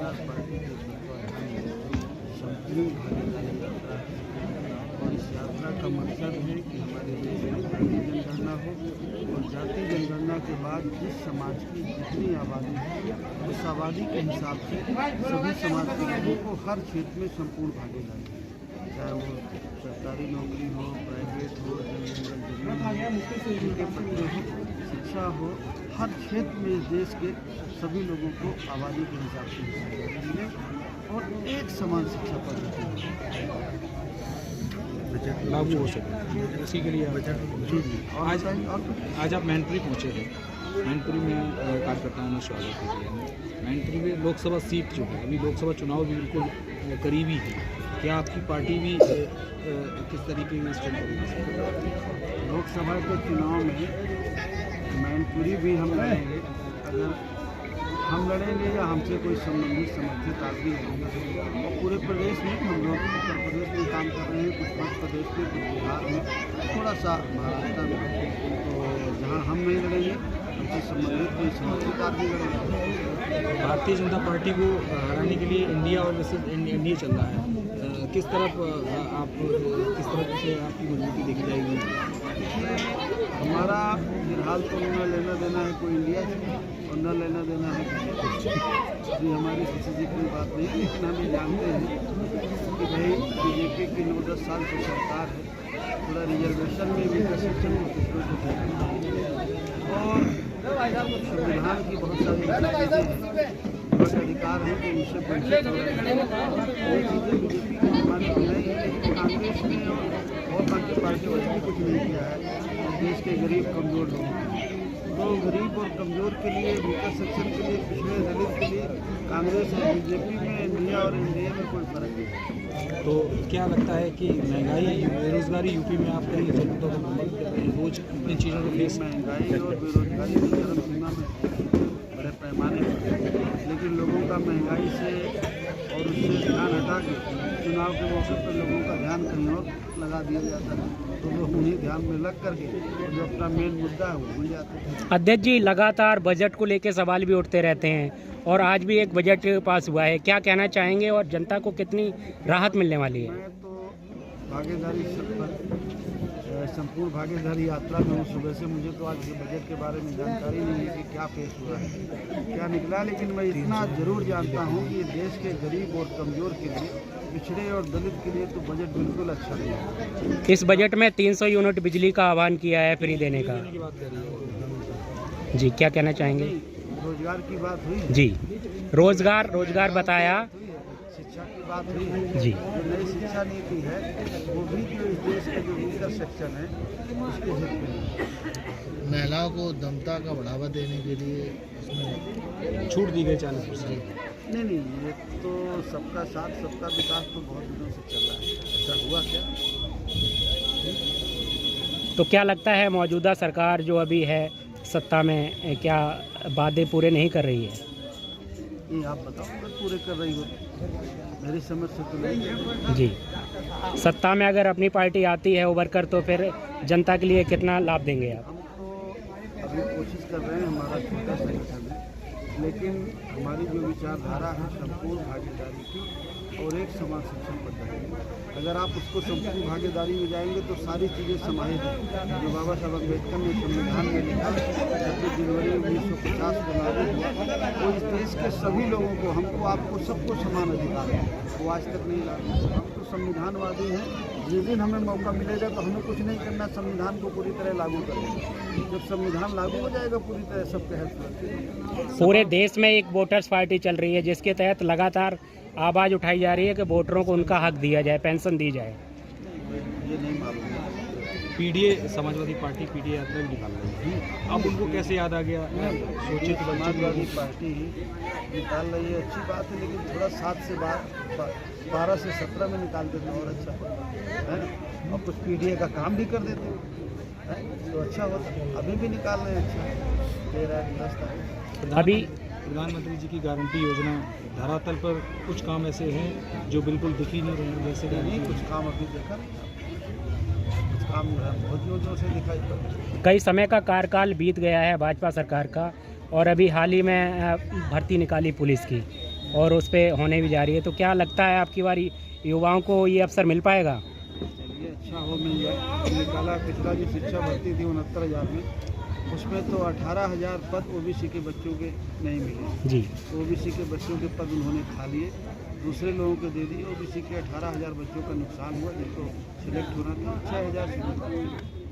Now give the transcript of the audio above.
विकास party के तत्वाधान में संपूर्ण भागीदारी यात्रा है और इस यात्रा का मकसद है कि हमारे देश में जाति जनगणना हो और जाति जनगणना के बाद जिस समाज की जितनी आबादी है उस आबादी के हिसाब से सभी समाज के लोगों को हर क्षेत्र में संपूर्ण भागीदारी है, चाहे वो सरकारी नौकरी हो, प्राइवेट हो, जमीन के पट्टे हो, शिक्षा हो, हर क्षेत्र में इस देश के सभी लोगों को आबादी के हिसाब से हिस्सेदारी मिले और एक समान शिक्षा पद्धति लागू हो सके, इसी के लिए आज आप मैनपुरी पहुँचे थे। मैनपुरी में कार्यकर्ताओं ने स्वागत किया। मैनपुरी में लोकसभा सीट जो है, अभी लोकसभा चुनाव भी बिल्कुल करीबी है, क्या आपकी पार्टी भी किस तरीके में स्टैंड करेगी? लोकसभा के चुनाव में मैनपुरी भी हम लड़ेंगे। अगर हम लड़ेंगे या हमसे कोई संबंधित समर्थित आदमी होंगे और पूरे प्रदेश में हम लोग उत्तर प्रदेश में काम कर रहे हैं, कुछ मध्य प्रदेश में, कुछ बिहार में, थोड़ा सा महाराष्ट्र में, तो जहाँ हम नहीं लड़ेंगे हमसे संबंधित कोई समर्थित आदमी लड़ेंगे। भारतीय जनता पार्टी को हराने के लिए इंडिया और वैसे एनडीए चल रहा है, किस तरफ से आपकी मजबूती देखी जाएगी? हमारा फिलहाल तो न लेना देना है कोई इंडिया से और न लेना देना है किसी से, हमारी किसी से कोई बात नहीं, लेकिन हम ये जानते हैं कि भाई बीजेपी की 9-10 साल की सरकार है, थोड़ा रिजर्वेशन में भी कंसेशन और संविधान की बहुत सारी चीज़ें हैं, बहुत अधिकार है कि उनसे वंचित हो रहे हैं। ये चीज़ें बीजेपी की हमारी नहीं है, लेकिन कांग्रेस ने और बाकी पार्टियों ने भी कुछ नहीं किया है देश के गरीब कमज़ोर लोगों तो गरीब और कमज़ोर के लिए, वीकर सेक्शन के लिए, पिछड़े दलित के लिए कांग्रेस और बीजेपी में, इंडिया और एनडीए में कोई फर्क नहीं। तो क्या लगता है कि महंगाई, बेरोजगारी यूपी में आप कई जरूरतों को रोज इन चीज़ों को फेस? महंगाई और बेरोजगारी की चरम सीमा में बड़े पैमाने पर, लेकिन लोगों का महंगाई से और उससे ध्यान हटा के चुनाव के मौके पर लोगों का ध्यान कहीं और लगा दिया जाता है, तो लोग उन्हीं ध्यान में लग करके जो अपना मेन मुद्दा है वो भूल जाते हैं। अध्यक्ष जी, लगातार बजट को लेकर सवाल भी उठते रहते हैं और आज भी एक बजट पास हुआ है, क्या कहना चाहेंगे और जनता को कितनी राहत मिलने वाली है? मैं तो भागीदारी संपूर्ण भागीदारी यात्रा में हूँ सुबह से, मुझे तो आज के बजट के बारे में जानकारी नहीं है कि क्या पेश हुआ है, क्या निकला, लेकिन मैं इतना जरूर जानता हूँ कि देश के गरीब और कमज़ोर के लिए, पिछड़े और दलित के लिए तो बजट बिल्कुल अच्छा नहीं है। इस बजट में 300 यूनिट बिजली का आह्वान किया है फ्री देने का। जी, क्या कहना चाहेंगे? रोजगार की बात हुई जी, रोजगार बताया, शिक्षा की बात हुई है जी। जो नई शिक्षा नीति है वो भी जो इस देश का जो वीकर सेक्शन है उसके हित में है। महिलाओं को दमता का बढ़ावा देने के लिए इसमें छूट दी गई 40%। नहीं, ये तो सबका साथ सबका विकास तो बहुत दिनों से चल रहा है, ऐसा हुआ क्या? तो क्या लगता है मौजूदा सरकार जो अभी है सत्ता में, क्या वादे पूरे नहीं कर रही है? ये आप बताओ अगर पूरे कर रही हो, मेरी समझ से तो नहीं। जी, सत्ता में अगर अपनी पार्टी आती है उभर कर, तो फिर जनता के लिए कितना लाभ देंगे आप? हम तो अभी कोशिश कर रहे हैं, हमारा छोटा संगठन है, लेकिन हमारी जो विचारधारा है संपूर्ण भागीदारी की और एक समान शिक्षण पद्धति, अगर आप उसको संपूर्ण भागीदारी में जाएंगे तो सारी चीज़ें समाहित हैं जो बाबा साहब अम्बेडकर ने संविधान में लिखा 26 जनवरी 1950 को लागू हुआ, तो इस देश के सभी लोगों को, हमको, आपको, सबको समान अधिकार है, वो आज तक नहीं लागू। हम तो संविधानवादी हैं, जिस दिन हमें मौका मिलेगा तो हमें कुछ नहीं करना, संविधान को पूरी तरह लागू करेंगे। जब संविधान लागू हो जाएगा पूरी तरह सबके हेल्प। पूरे देश में एक वोटर्स पार्टी चल रही है जिसके तहत लगातार आवाज़ उठाई जा रही है कि वोटरों को उनका हक दिया जाए, पेंशन दी जाए। ये नहीं मालूम है। पीडीए, समाजवादी पार्टी पीडीए यात्रा भी निकाल रही है, अब उनको कैसे याद आ गया? सोचिए तो समाजवादी पार्टी ही निकाल रही है, अच्छी बात है, लेकिन थोड़ा 7 से 12 से 17 में निकाल देते हैं और अच्छा है, और कुछ पीडीए का काम भी कर देते हैं तो अच्छा होता। अभी भी निकाल रहे हैं, अच्छा दे रहा है व्यवस्था। अभी प्रधानमंत्री जी की गारंटी योजना धरातल पर कुछ काम ऐसे हैं जो बिल्कुल दिख ही नहीं रहे हैं, जैसे नहीं, कुछ काम अभी देखा नहीं, कुछ काम बहुत योजनाओं से दिखाई पड़ता। कई समय का कार्यकाल बीत गया है भाजपा सरकार का और अभी हाल ही में भर्ती निकाली पुलिस की, और उस पर होने भी जा रही है, तो क्या लगता है आपकी बार युवाओं को ये अवसर मिल पाएगा? चलिए अच्छा हो मिल जाए। निकाला पिछला जो शिक्षा भर्ती थी 69,000 में, उसमें तो 18,000 पद ओबीसी के बच्चों के नहीं मिले जी। ओबीसी के बच्चों के पद उन्होंने खा लिए, दूसरे लोगों को दे दिए। ओबीसी के 18,000 बच्चों का नुकसान हुआ, जिनको सिलेक्ट होना था 6,000 सिलेक्ट हुए।